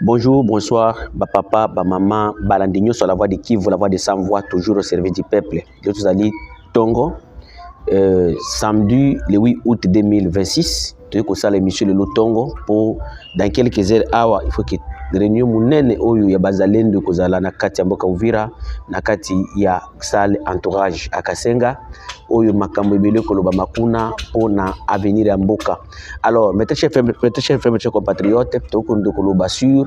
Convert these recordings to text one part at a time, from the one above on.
Bonjour, bonsoir, papa, maman, balandinho sur la voix de Kivu, la voix de sans voix, toujours au service du peuple. Je suis allé Tongo, samedi le 8 août 2026. Tu as ça l'émission de Tongo pour dans quelques heures. Il faut que réunion munene oyo ya bazalendo kozala na kati ya mboka Uvira na kati ya sale entourage akasenga oyo makambo ebele koloba makuna pona avenir ya mboka. Alors mes chers compatriotes, tokondo koloba sur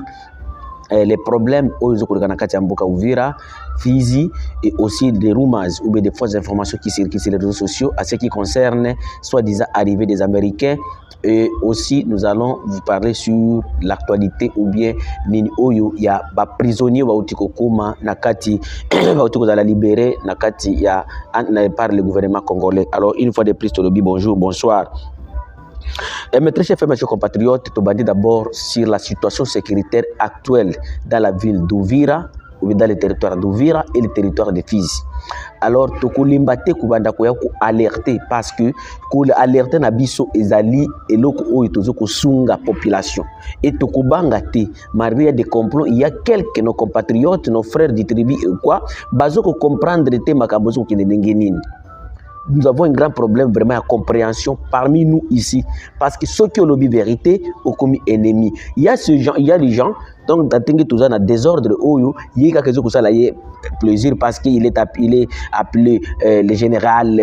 les problèmes aux Okolganakati Mboka Uvira, Fizi et aussi des rumeurs ou des fausses informations qui circulent sur les réseaux sociaux à ce qui concerne soi-disant arrivée des Américains. Et aussi nous allons vous parler sur l'actualité ou bien nini oyo ya ba prisonniers wa utiko kuma nakati ba utiko za la libérer nakati ya par le gouvernement congolais. Alors une fois de plus Tolobi, bonjour, bonsoir. Mes très chers compatriotes, tout bandit d'abord sur la situation sécuritaire actuelle dans la ville d'Uvira, ou dans le territoire d'Uvira et le territoire de Fizi. Alors, tout limbate kubanda koyaku alerter parce que alerter na biso ezali eloko oyo tozoko sunga population et tout kubanga te maria de complot. Il y a quelques nos compatriotes, nos frères du tribu et quoi, bazoko comprendre te makambozo ki ndengenini. Nous avons un grand problème vraiment à compréhension parmi nous ici. Parce que ceux qui ont lobby vérité ont commis ennemi. Il y a ce genre, il y a les gens, donc d'attendre tout ça dans désordre, il y a quelque chose ça plaisir parce qu'il est appelé le général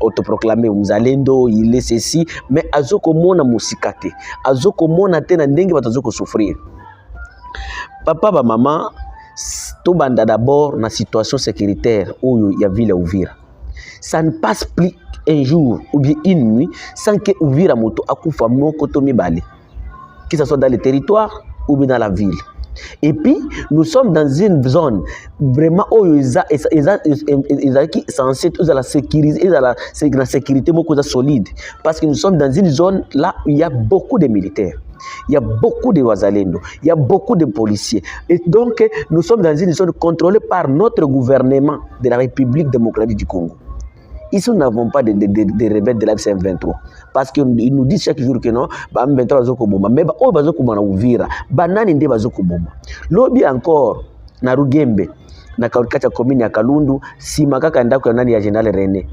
autoproclamé Mzalendo, il est ceci, mais azoko mona musikate, azoko mona tena ndenge batazoko souffrir. Papa, maman, tout banda d'abord na situation sécuritaire où il y a ville à Uvira. Ça ne passe plus un jour ou bien une nuit sans que Uvira moto akufa moko to mibale, que ce soit dans le territoire ou bien dans la ville. Et puis nous sommes dans une zone vraiment où ils censés la sécuriser, la sécurité beaucoup solide parce que nous sommes dans une zone là où il y a beaucoup de militaires. Il y a beaucoup de Wazalendo, il y a beaucoup de policiers. Et donc, nous sommes dans une zone contrôlée par notre gouvernement de la République démocratique du Congo. Ici, nous n'avons pas de rebelles de la M23. Parce qu'ils nous disent chaque jour que non, M23 Bazokoboma. Mais on Bazokoboma Uvira. Banani nde Bazokoboma. Lobby encore, na Rugembe, na katika commune ya Kalundu, si makaka ndako nani ya General René.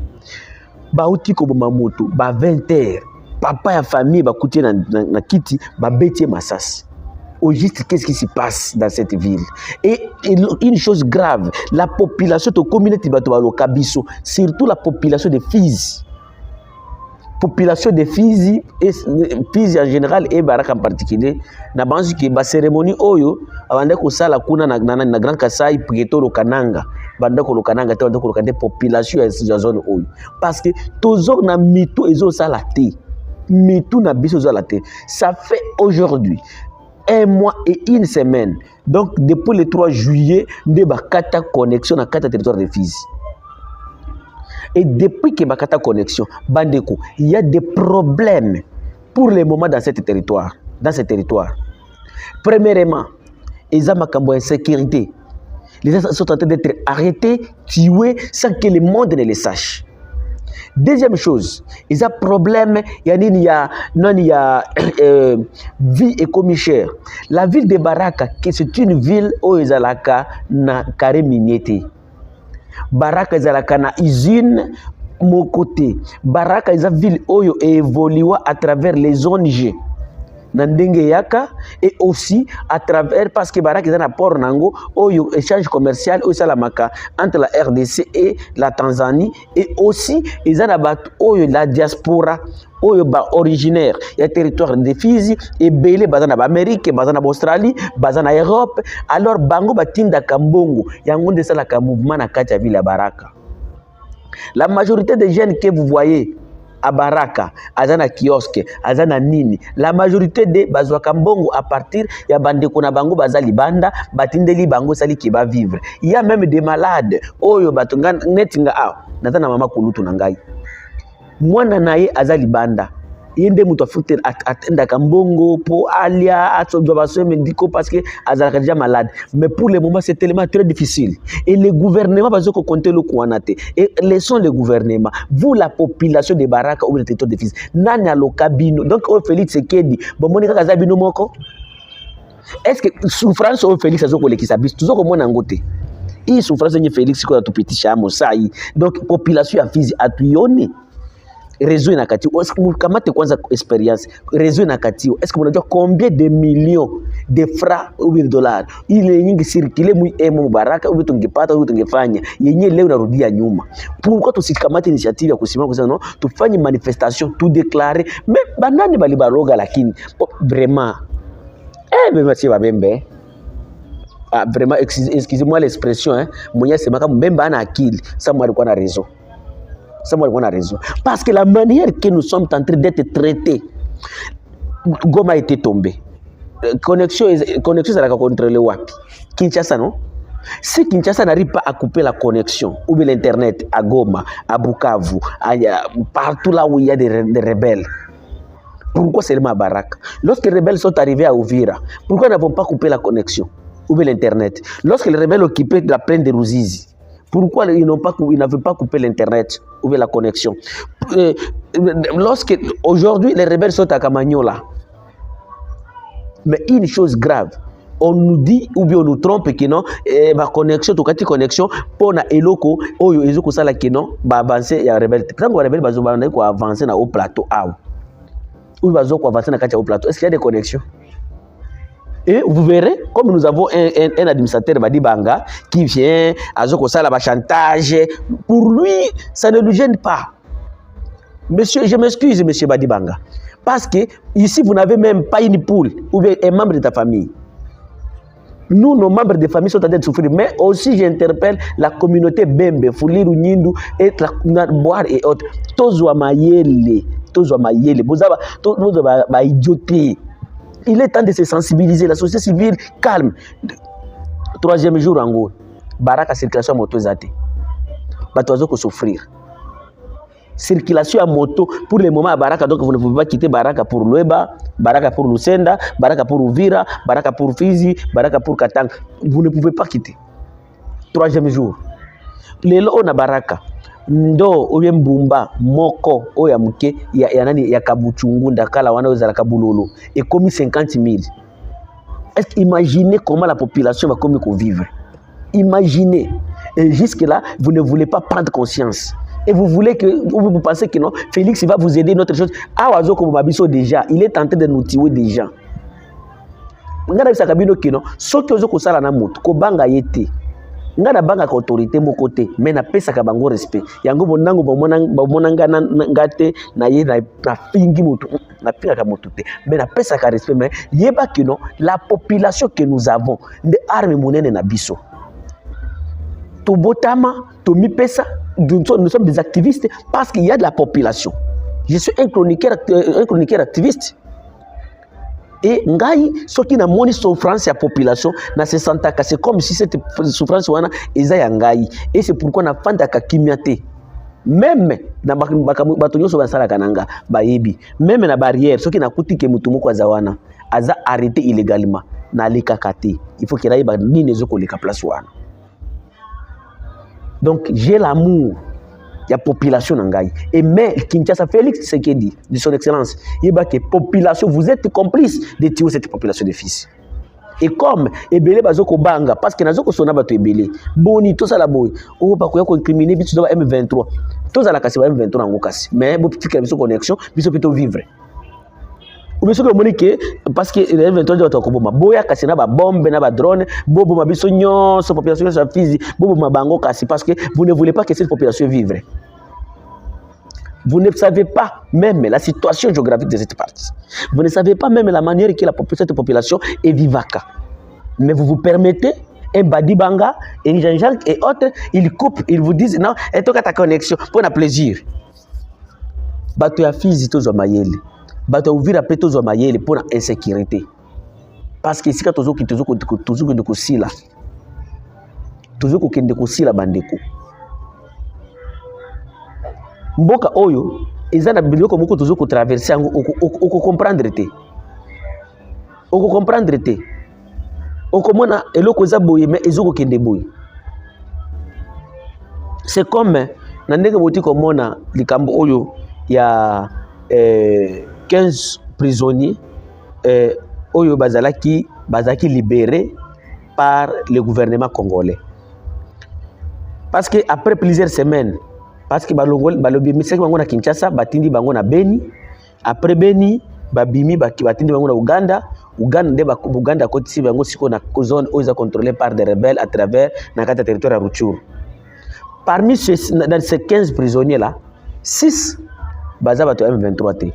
Bauti koboma moto, ba 20h. Papa et famille ba coutir na kiti ba betie masasi. Au juste qu'est-ce qui se passe dans cette ville? Et une chose grave, la population de communauté batobalo kabiso, surtout la population de Fizi. Population de Fizi et Fizi en général et Baraka en particulier, na banzu ki ba cérémonie oyo abanda ko sala kuna na Grand Kasai Prieto Lokananga. Banda ko Lokananga te banda ko lokande population ya zone oyo. Parce que toujours na mito ezo sala te. Mitou na biso za la te. Ça fait aujourd'hui 1 mois et 1 semaine. Donc depuis le 3 juillet, de bakata connexion na kata territoire de Fizi. Et depuis que bakata connexion, bandeko, il y a des problèmes pour le moment dans ce territoire. Premièrement, ils ont makambo insécurité. Les gens sont en train d'être arrêtés, tués sans que le monde ne le sache. Deuxième chose, il y a problème, il y a vie et commis cher. La ville de Baraka, c'est une ville où il y a na carré miniété. Baraka il y a na usine mon côté. Baraka il y a ville où il évolue à travers les ONG. Nandenge yaka et aussi à travers parce que Baraka est un port nango au échange commercial au salamaka entre la RDC et la Tanzanie et aussi ils ont la diaspora au originaire il y a territoire de Fizi et belé bazana Amérique bazana Australie bazana Europe alors bango batinda kambongo yango de sala ka mouvement na kati ya ville ya Baraka. La majorité des jeunes que vous voyez à Baraka, azana kiosque, azana nini. La majorité de bazwaka mbongo à partir ya bandeko na bango bazali banda, batindeli bango sali ki ba vivre. Il y a même des malades. Oyo batunga netinga a. Natana mama kulutu na ngai. Mwana naye azali banda. Yende mutu afute atenda kambongo po alia atsozo baso médicaux parce que azalaka déjà malade. Mais pour le moment c'est tellement très difficile. Et le gouvernement va ko compter le kouanate. Et laissons le gouvernement, vous la population de Baraka ou le territoire de Fizi. Nani aloka bino. Donc Félix Sekedi, bon monika kazabino moko. Est-ce que souffrance au Félix azokolekisa biso tozokomona yango te? Hii souffrance yenye Félix kwa tupitisha amo sai. Donc population ya Fizi atuyone réseau inakatio. Est-ce que mkamate kwanza expérience réseau inakatio? Est-ce que mnajua combien de millions de francs ou de dollars ile nyingi circuler mu emo Baraka au tungepata au tungefanya yenye leo narudia nyuma? Pourquoi tusikamate initiative ya kusimama kusema no tufanye manifestation tu déclarer mais banani bali baroga lakini vraiment monsieur Babembe. Ah, vraiment, excusez-moi l'expression, hein. Mwenye sema kama Mbemba ana akili, ça moi alikuwa na raison. Ça moi alikuwa na raison. Parce que la manière que nous sommes en train d'être traités, Goma a été tombé. Connexion ça la contrôler wapi? Kinshasa non? Si Kinshasa n'arrive pas à couper la connexion ou bien l'internet à Goma, à Bukavu, partout là où il y a des rebelles. Pourquoi seulement à Baraka? Lorsque les rebelles sont arrivés à Uvira, pourquoi n'avons pas coupé la connexion ou bien l'internet? Lorsque les rebelles occupaient la plaine de Ruzizi, pourquoi ils n'avaient pas coupé l'internet ou bien la connexion? Lorsque aujourd'hui les rebelles sont à Kamanyola, mais une chose grave, on nous dit ou bien on nous trompe que non, ma connexion, tout cas connexion, pour na eloko, oyo ezoko sala que non, ba avancer ya rebelle. Quand les rebelles bazo ba ko avancer na au plateau ah. Ou bazo ko avancer na katia au plateau. Est-ce qu'il y a des connexions? Et vous verrez, comme nous avons un administrateur Badibanga qui vient à Zokosala ba chantage, pour lui, ça ne lui gêne pas. Monsieur, je m'excuse, monsieur Badibanga, parce que ici, vous n'avez même pas une poule ou bien un membre de ta famille. Nous, nos membres de famille sont en train de souffrir, mais aussi j'interpelle la communauté Bembe, Fuliru, Nyindu, et la Boire et autres. Tozwa Mayele, Bozaba, idioté. Il est temps de se sensibiliser, la société civile calme. Troisième jour en gros, Baraka circulation à moto zate. Batozo ko souffrir. Circulation à moto pour le moment à Baraka, donc vous ne pouvez pas quitter Baraka pour Lueba, Baraka pour Lucenda, Baraka pour Uvira, Baraka pour Fizi, Baraka pour Katanga. Vous ne pouvez pas quitter. Troisième jour. Lelo na Baraka. Ndo oye mbumba moko oya muke ya nani ya Kabuchungu ndakala wana ozala Kabulolo et comme 50 000. Est-ce qu'imaginez comment la population va comme vivre? Imaginez. Et jusque là, vous ne voulez pas prendre conscience. Et vous voulez que vous pensez que non, Félix va vous aider notre chose. Ah wazo comme babiso déjà, il est en train de nous tuer déjà. Ngana bisa kabino kino, soki ozo ko sala na moto ko banga yete. Ngana banga ka autorité mo côté, mais na pesa ka bango respect. Yango bonango bomona ngate na ye na fingi moto, na pinga ka moto te. Mais na pesa ka respect, mais yeba kino la population que nous avons, de armes monene na biso. To botama, to mi pesa, nous sommes des activistes parce qu'il y a de la population. Je suis un chroniqueur activiste. Et ngai, ce qui n'a pas de souffrance à la population, c'est comme si cette souffrance était en ngai. Et c'est pourquoi on a fait de kimiate. Même dans même la barrière, ce qui n'a pas que mutumu kwa zawana, aza arrêté illégalement, na leka kate. Il faut qu'il y ait ni nezo ko leka place wana. Donc j'ai l'amour. Il y a population nangai. Et mais Kinshasa Félix Tshisekedi, de son excellence, il y a que population, vous êtes complice de tuer cette population de fils. Et comme ebele bazoko banga parce que nazoko sona bato ebele. Boni to sala boy. O ba ko incriminer biso do M23. To sala kasi ba M23 ngokasi. Mais bo petit biso connexion, biso plutôt vivre. Ou bien que parce que les M23 doivent être comme boya kasi na ba bombe na ba drone, bobo mabiso nyonso population sa fizi, bobo mabango kasi parce que vous ne voulez pas que cette population vive. Vous ne savez pas même la situation géographique de cette partie. Vous ne savez pas même la manière que cette population est vivaka. Mais vous vous permettez un Badibanga, un Jean-Jacques et autres, ils coupent, ils vous disent non, et toi ta connexion pour un plaisir. Bato ya fizi tozo mayele. Bato Uvira pe tozo mayele pour insécurité. Parce que si tozo ki tozo de kosila. Tozo ko kende kosila bandeko. Mboka oyo ezana biloko moko tozo ko traverser oko comprendre te. Oko comprendre te. Oko mona eloko za boye mais ezoko kende boye. C'est comme na ndenge boti ko mona likambo oyo ya 15 prisonniers oyo bazalaki libéré par le gouvernement congolais. Parce que après plusieurs semaines, parce que balobi misaki bango na Kinshasa, batindi bango na Beni, après Beni babimi batindi bango na Uganda, Uganda kotisi bango siko na zone oyo contrôlée par des rebelles à travers na kata territoire ya Rutshuru. Parmi dans ces 15 prisonniers là, 6 baza bato M23 te.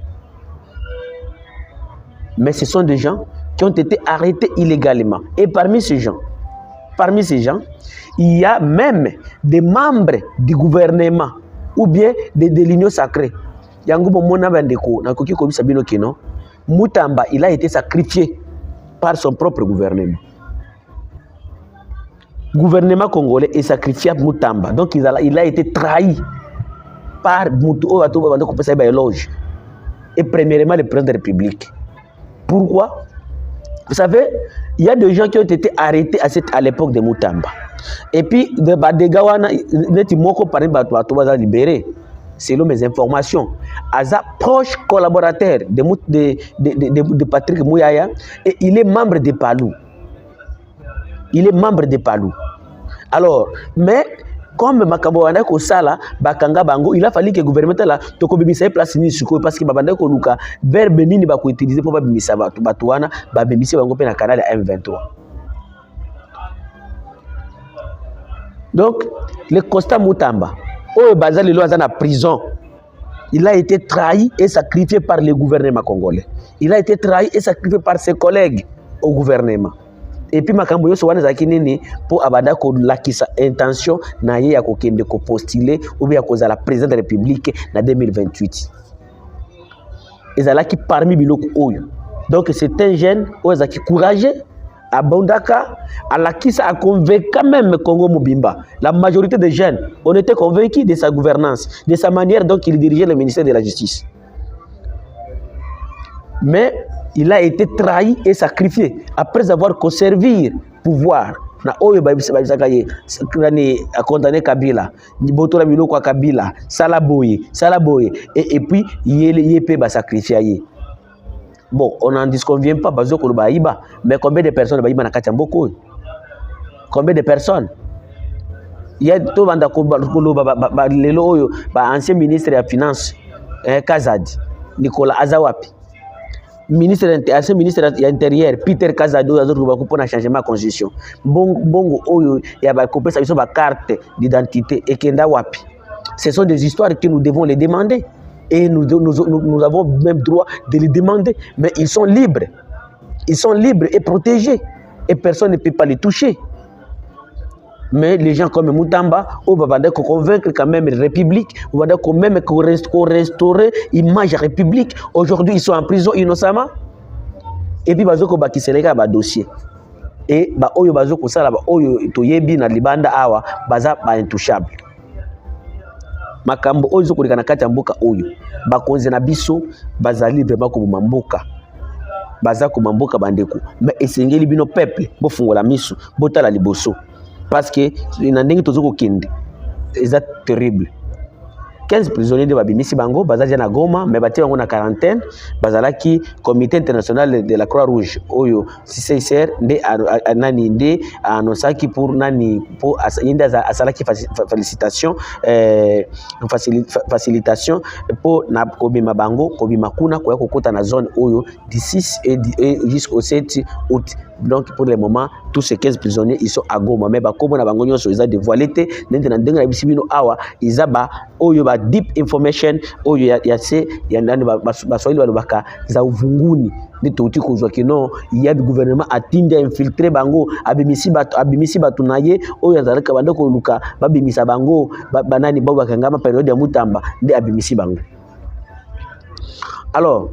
Mais ce sont des gens qui ont été arrêtés illégalement. Et parmi ces gens, il y a même des membres du gouvernement ou bien de l'Union sacrée. Yango mona bandeko na koki komisa bino keno, Mutamba, il a été sacrifié par son propre gouvernement. Le gouvernement congolais est sacrifié à Mutamba. Donc il a été trahi par Mutamba. Et premièrement, le président de la République. Pourquoi? Vous savez, il y a des gens qui ont été arrêtés à l'époque de Mutamba. Et puis, des Gawana, libérés. Selon mes informations, Aza proche collaborateur de Patrick Mouyaya, et il est membre de Palou. Alors, mais comme makambo wana ko sala bakanga bango, il a fallu que le gouvernement là toko bimisa place ni suko parce que babanda ko luka verbe nini ba ko utiliser pour babimisa batu wana ba bimisa bango pe na canal M23. Donc le constat Mutamba oyo bazali lo azana prison, il a été trahi et sacrifié par le gouvernement congolais. Il a été trahi et sacrifié par ses collègues au gouvernement. Et puis makambo yoso wana zaki nini pour abanda ko lakisa intention na ye ya kokende ko postuler ou bien kozala président de la République na 2028. Ezalaki parmi biloko oyo. Donc c'est un jeune ozaki courageux, abondaka, alakisa a convaincu même Congo Mobimba. La majorité des jeunes, on était convaincus de sa gouvernance, de sa manière dont il dirigeait le ministère de la Justice. Mais il a été trahi et sacrifié après avoir conservé pouvoir. Na oyo babisaka ye a condamné Kabila, botola biloko kwa Kabila, salaboye et puis yépe ba sacrifié. Bon, on n'en disconvient pas bazo ko baïba, mais combien de personnes baïba na kati mboko? Combien de personnes? Il y a to banda ko lelo oyo ba ancien ministre ya finance Kazadi Nicolas Azawapi. Ancien ministre de l'Intérieur, Peter Kazado, pour un changement de constitution. Bongo Oyo, il y a une carte d'identité et Kenda Wapi. Ce sont des histoires que nous devons les demander. Et nous avons même droit de les demander. Mais ils sont libres. Ils sont libres et protégés. Et personne ne peut pas les toucher. Mais les gens comme Mutamba, on va convaincre quand même la République, on va quand même restaurer l'image de la République. Aujourd'hui, ils sont en prison innocemment. Et puis, ils ont un dossier. Et ils ont un libanda awa baza intouchable. Makambo oyo ko na kati ya mboka oyo bakonze na biso bazali vraiment ko mamboka baza ko mamboka bandeko mais esengeli bino peuple bo fungola misu botala liboso. Parce que l'inandingi tozoko kende, c'est terrible. 15 prisonniers de Babimisi Bango, Bazadia na Goma, mais bati bango na quarantaine, Bazalaki, Comité international de la Croix-Rouge, Oyo, CICR, Nde, Anosaki pour Nani, pour Asalaki facilitation, pour Kobima Bango, Kobima Kuna, Kota na zone Oyo, du 6 et jusqu'au 7 août. Donc pour le moment, tous ces 15 prisonniers, ils sont à Goma. Mais comme on a bango nyonso, ils ont dévoilé, ils ont deep information, il y a le gouvernement a infiltré bango, abimisi batunaye, oyazalaka bandoko luka, babimisa bango, banani bawa kangama période ya Mutamba, de abimisi bango. Alors,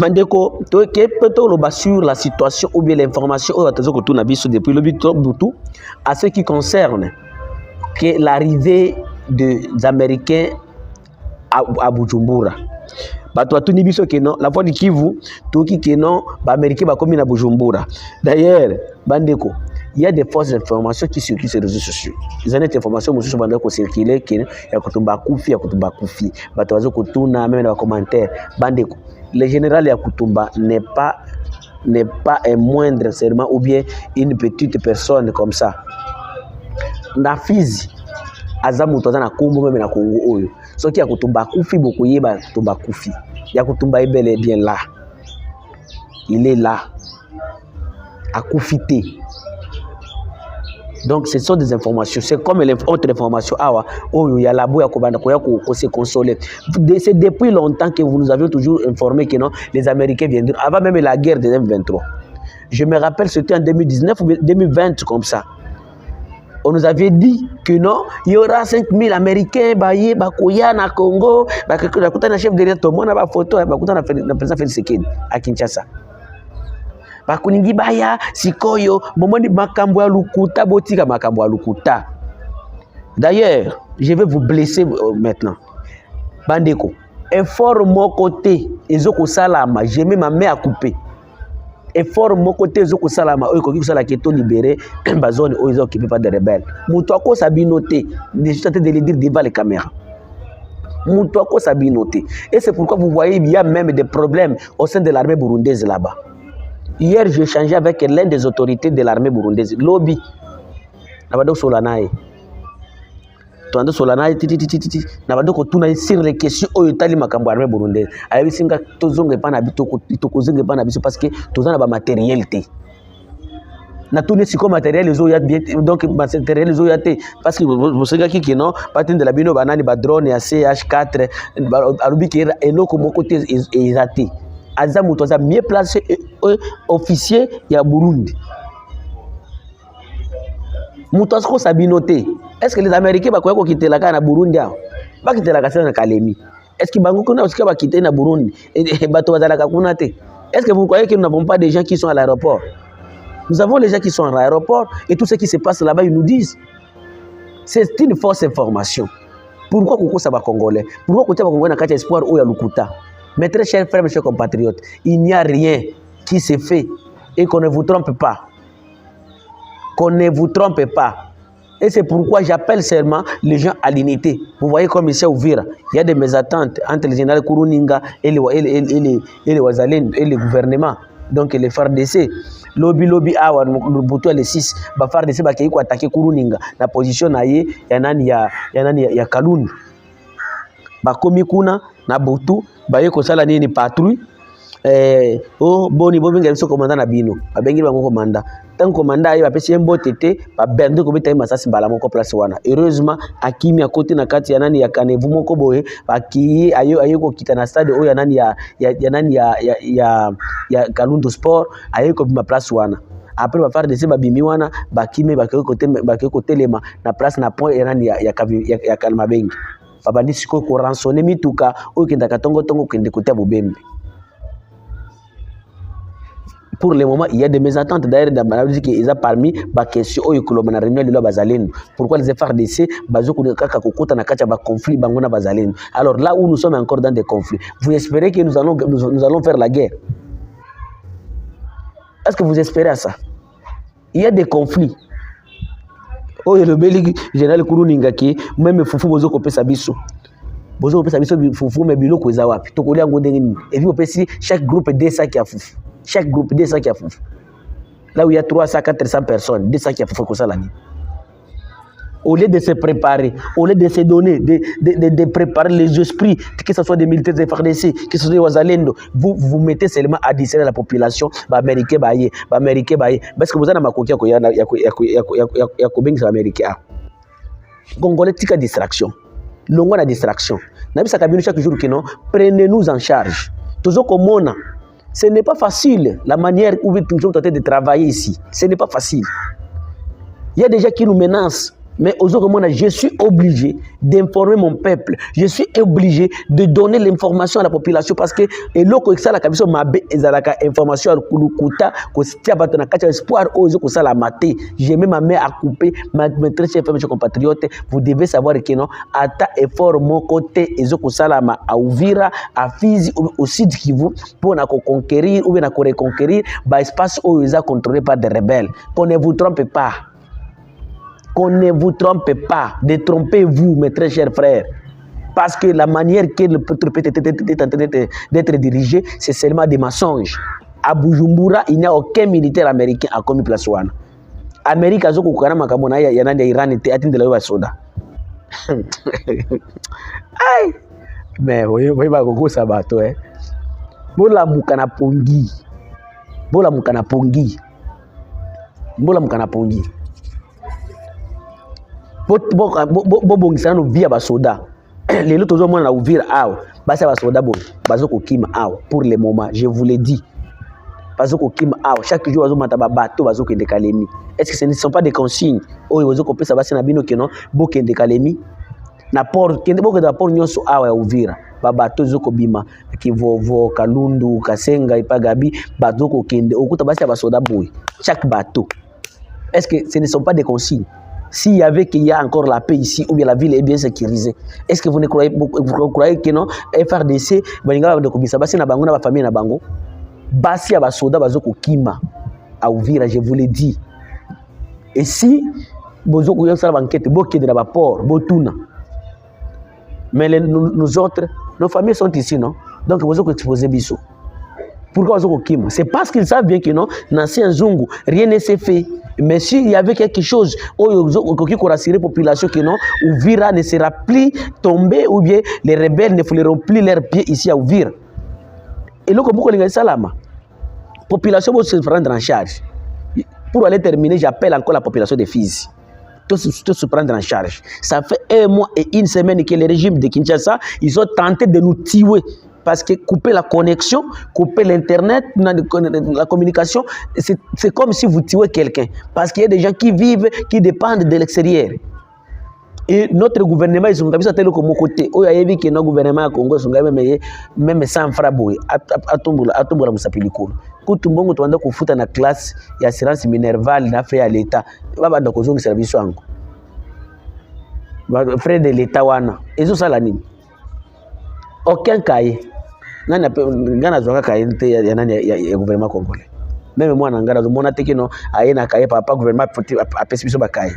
Mandeko, peut-on sur la situation ou bien l'information depuis le Butu à ce qui concerne que l'arrivée des Américains à Bujumbura. La voix du Kivu, tout qui est non, les Américains va comme à Bujumbura. D'ailleurs, Bandeko, il y a des fausses informations qui circulent sur les réseaux sociaux. Les informations qui circulent, il y a Kutumba Koufi, même dans les commentaires. Bandeko, le général Yakutumba n'est pas un moindre seulement ou bien une petite personne comme ça. Na Fizi, azamu toza na Kombo même na Congo oyo. Ce qui Yakutumba kufi beaucoup yeba Yakutumba kufi. Yakutumba est bel et bien là. Il est là. À Koufité. Donc ce sont des informations. C'est comme les autres informations. Ah ouais, il y a la boue à se consoler. C'est depuis longtemps que vous nous avez toujours informé que non, les Américains viendront. Avant même la guerre de M23. Je me rappelle, c'était en 2019 ou 2020 comme ça. On nous avait dit que non, il y aura 5000 Américains, Baye, Bakoya, na Congo, Bakuta chef de l'État, tout le monde a une photo, Bakuta na président Félix Tshisekedi à Kinshasa. Bakuningi baya sikoyo momoni makambo ya lukuta botika makambo ya lukuta. D'ailleurs, je vais vous blesser maintenant. Bandeko, effort mon côté ezoko salama, j'ai mis ma main à couper. Effort mon côté ezoko salama oyo koki sala keto libérer ba zone oyo occupée par des rebelles. Muto ako sabinoté, je suis en train de le dire devant les caméras. Muto ako sabinoté. Et c'est pourquoi vous voyez il y a même des problèmes au sein de l'armée burundaise là-bas. Hier, j'ai échangé avec l'un des autorités de l'armée burundaise, Lobby. Nabado Solanae. Tondo Solanae, Nabado Kotuna sur les questions où il y a l'armée burundaise. Aïe, Singa, Tozong et Panabito, Tokozong et Panabito, parce que Tozan a ma matérialité. Natune si comme matériel les oya donc matériel les oya parce que vous savez qui non patin de la bino banani ba drone ya CH4 alubi qui est enoko mon côté est raté. Azamu toza mieux placé officier ya Burundi. Mutosko sabinoté. Est-ce que les Américains bakoya quitter la na Burundi a? Ba quitter la kasi na Kalemi. Est-ce que bango kuna aussi ba quitter na Burundi et bato bazala ka kuna te? Est-ce que vous croyez que nous n'avons pas des gens qui sont à l'aéroport? Nous avons les gens qui sont à l'aéroport et tout ce qui se passe là-bas ils nous disent. C'est une fausse information. Pourquoi Koko Saba Congolais? Pourquoi Koko Saba Congolais n'a qu'à espoir ou ya Lukuta? Mes très chers frères, mes chers compatriotes, il n'y a rien qui se fait et qu'on ne vous trompe pas. Qu'on ne vous trompe pas. Et c'est pourquoi j'appelle seulement les gens à l'unité. Vous voyez comme ici à Ouvira, il y a des mésattentes entre le général Kourouninga et les Wazalènes et le gouvernement. Donc les FARDC. Lobby awa Butu les 6 ba FARDC ba kiko attaquer Kourouninga na position na ye ya nani ya Kalundu. Ba komi kuna na Butu ba yeko sala nini patrouille boni ngel so commandant na bino ba bengi bango commandant tant commandant ayi ba pesi mbote te ba bende ko beta masasi mbala moko place wana heureusement akimi à côté na kati ya nani ya Kanevu moko boye ba ki ayeko kita na stade o ya nani ya Kalundu Sport ayeko bima place wana. Après ba faire de ba bimi wana ba kimi ba keko telema na place na point ya nani ya Kalmabengi babandi siko ko rançonner mituka o kenda katongo tongo kende kotia bobembe. Pour le moment, il y a des mésattentes d'ailleurs dans la musique qu'ils ont parmi les questions où ils ont réunion de la Bazalène. Pourquoi les FARDC conflit bangona Bazalène? Alors là où nous sommes encore dans des conflits, vous espérez que nous allons faire la guerre? Est-ce que vous espérez à ça? Il y a des conflits. Oh, le bel général Kourouninga qui même Foufou bozo kopé sabiso. Bozo kopé sabiso Foufou mais biloko eza wapi? Tokolia ngo ndenge et puis opesi chaque groupe de sacs à Foufou. Chaque groupe, 200 qui a foufou. Là où il y a 300, 400 personnes, 200 qui a foufou comme ça l'année. Au lieu de se préparer, au lieu de se donner, de préparer les esprits, que ce soit des militaires des FARDC, que ce soit des Wazalendo, vous mettez seulement à distraire la population, américain, parce que vous avez un makokia, il y a combien d'Américains. Congolais, tika distraction. Longo la distraction. N'abisa kabino chaque jour que non, prenez-nous en charge. Toujours comme on a. Ce n'est pas facile, la manière où nous sommes en train de travailler ici. Ce n'est pas facile. Il y a des gens qui nous menacent. Mais aujourd'hui, je suis obligé d'informer mon peuple. Je suis obligé de donner l'information à la population parce que information espoir j'ai mis ma main à couper. Mes très chers frères, mes compatriotes, vous devez savoir que non, à ta effort mon côté à Ouvira, à Fizi, au Sud Kivu pour conquérir ou bien reconquérir l'espace où ils sont contrôlés par des rebelles. Qu'on ne vous trompe pas. Qu'on ne vous trompe pas, détrompez-vous, mes très chers frères. Parce que la manière que le peuple peut être en train d'être dirigé, c'est seulement des mensonges. À Bujumbura, il n'y a aucun militaire américain à commis place one. Amérique a zoko kana makamona ya nande Iran était atteint de la soda. Aïe, mais voyez pas Gogo Sabato bola mukana pongi. Bola mukana pongi. Bola mukana pongi. Bobongisa no via basoda. Les autres hommes na ouvrir aw. Basa basoda bon. Bazoko kima aw pour le moment, je vous l'ai dit. Bazoko kima aw. Chaque jour bazo mata ba bateau bazoko de Kalemi. Est-ce que ce ne sont pas des consignes? Oh, bazoko pesa basi na bino keno boke de Kalemi. Na port kende boke da port nyonso aw ya Uvira. Ba bateau zoko bima Kivovo, Kalundu, Kasenga, Ipagabi, bazoko kende okuta basi basoda boy. Chaque bateau. Est-ce que ce ne sont pas des consignes? S'il y avait qu'il y a encore la paix ici, ou bien la ville est bien sécurisée, est-ce que vous croyez que non, FRDC, na famille na bango, basi ya soda bazoko kima à Uvira, je vous l'ai dit. Et si bozoko yo sala banquete, boke de la port, botuna. Mais nous autres, nos familles sont ici, non? Donc bozoko exposer biso. Pourquoi bozoko kima? C'est parce qu'ils savent bien que non, dans ces Zungu, rien ne s'est fait. Mais s'il y avait quelque chose qui rassurer la population que non, Uvira ne sera plus tombé ou bien les rebelles ne fouleront plus leurs pieds ici à Uvira. Et là, comme la population va se prendre en charge. Pour aller terminer, j'appelle encore la population des Fizi. Tous se prendre en charge. Ça fait 1 mois et 1 semaine que le régime de Kinshasa, ils ont tenté de nous tuer. Parce que couper la connexion, couper l'internet, la communication, c'est comme si vous tuez quelqu'un. Parce qu'il y a des gens qui vivent, qui dépendent de l'extérieur. Et notre gouvernement, ils sont comme ça, tel que mon côté. Oh, il y a vu que notre gouvernement Congo, même sans frabouille, à tomber la Moussapilikoul. Quand tout le monde est en train de classe, il y a assurance minervale, il a fait à l'État. Il va avoir un service. Frère de l'État, ils ont ça la nuit. Aucun cahier. Nani ngana zoka cahier ya gouvernement congolais. Même moi ngana zo mona teke no ayena cahier papa gouvernement a pesibiso ba cahier.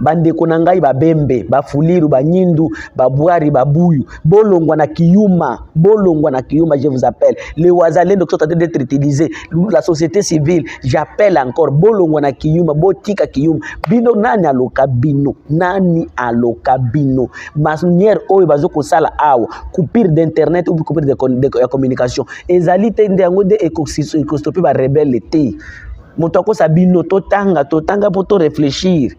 Bande konangai ba bembe, ba fuliru, ba nyindu, ba bwari, ba buyu, bolongwa na kiyuma, je vous appelle. Les wazalendo qui sont en train d'être utilisés, la société civile, j'appelle encore bolongwa na kiyuma, botika kiyuma. Bino nani aloka bino, manière oyo bazoko sala awa, coupure d'internet ou coupure de communication. Ezali tende yango de écostoper ba rebelle te. Motoko sabino totanga pour to réfléchir.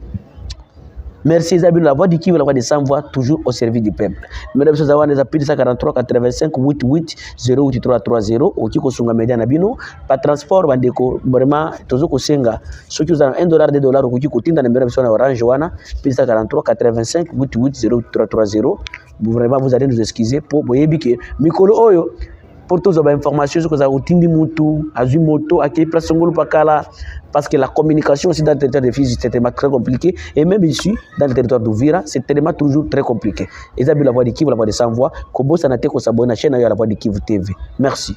Merci Isabelle, la voix du Kivu, la voix des sans-voix, toujours au service du peuple. Mesdames et messieurs, les appels 143 85 88 08 330, au Kiko Sunga Media Nabino, pas transport, bandeko, vraiment, toujours au Senga, ceux qui ont $1, $2, au Kiko Tinda, numéro de Orange, Joana, 143 85 88 08 330, vraiment, vous allez nous excuser pour Boyebike, Mikolo Oyo. Pour toutes les informations sur les outils de Azumoto, à qui place Songolo Pakala, parce que la communication aussi dans le territoire de Fizi, c'est tellement très compliqué, et même ici, dans le territoire d'Uvira, c'est tellement toujours très compliqué. Et ça, la voix de Kivu, la voix de sans voix, Kobo Sanate, qu'on s'abonne à la chaîne, la voix de Kivu TV. Merci.